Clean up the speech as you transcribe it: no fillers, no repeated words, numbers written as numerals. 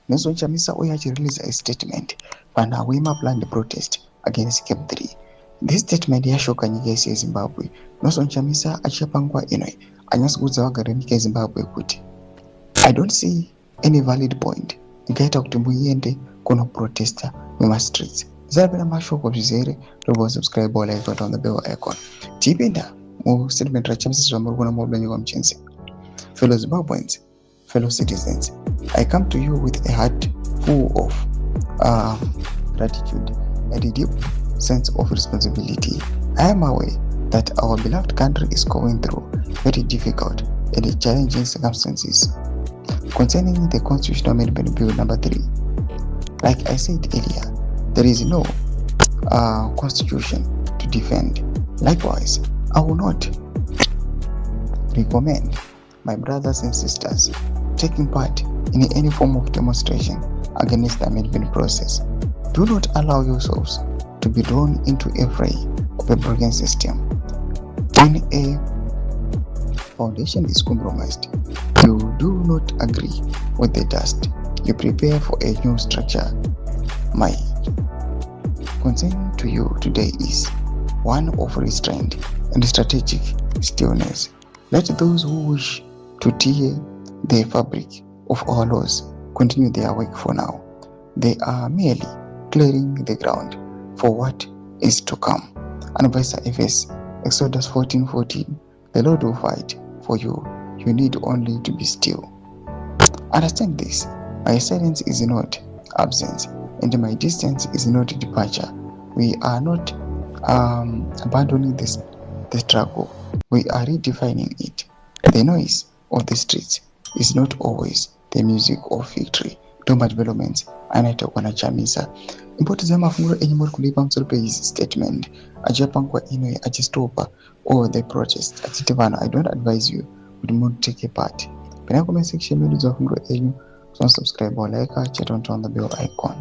Nelson Chamisa Oyachi released a statement pana Wima planned protest against Cap 3. This statement yashoka nyika yese yeZimbabwe. Nelson Chamisa achapangwa inoi anyatsoudza vagari venyika yeZimbabwe kuti I don't see any valid point ikaita kuti muende kunoprotesta mumastreets. Zvinopera mashoko zvizere toba subscribe or like on the bell icon. Tipinda mustatement rachamisa zvamuri kuona murudanyi muchenzi. Fellow Zimbabweans, fellow citizens, I come to you with a heart full of gratitude and a deep sense of responsibility. I am aware that our beloved country is going through very difficult and challenging circumstances. Concerning the Constitutional Amendment Bill number 3, like I said earlier, there is no constitution to defend. Likewise, I will not recommend my brothers and sisters taking part in any form of demonstration against the amendment process. Do not allow yourselves to be drawn into a fray of a broken system. When a foundation is compromised, you do not agree with the dust. You prepare for a new structure. My concern to you today is one of restraint and strategic stillness. Let those who wish to tear the fabric of our laws continue their work for now. They are merely clearing the ground for what is to come. And verse FS, Exodus 14:14, the Lord will fight for you. You need only to be still. Understand this. My silence is not absence, and my distance is not departure. We are not abandoning the struggle. We are redefining it. The noise of the streets is not always the music of victory. Toma developments anaita kwana Chamisa. Impotedza mafunguro enyu muri kudai pamusoro pehis statement achapangwa inoi achistopa all the protest achiti vanhu I don't advise you kuti mutake part. Pana comment section medu dzafunguro enyu, subscribe or like, chat on the bell icon.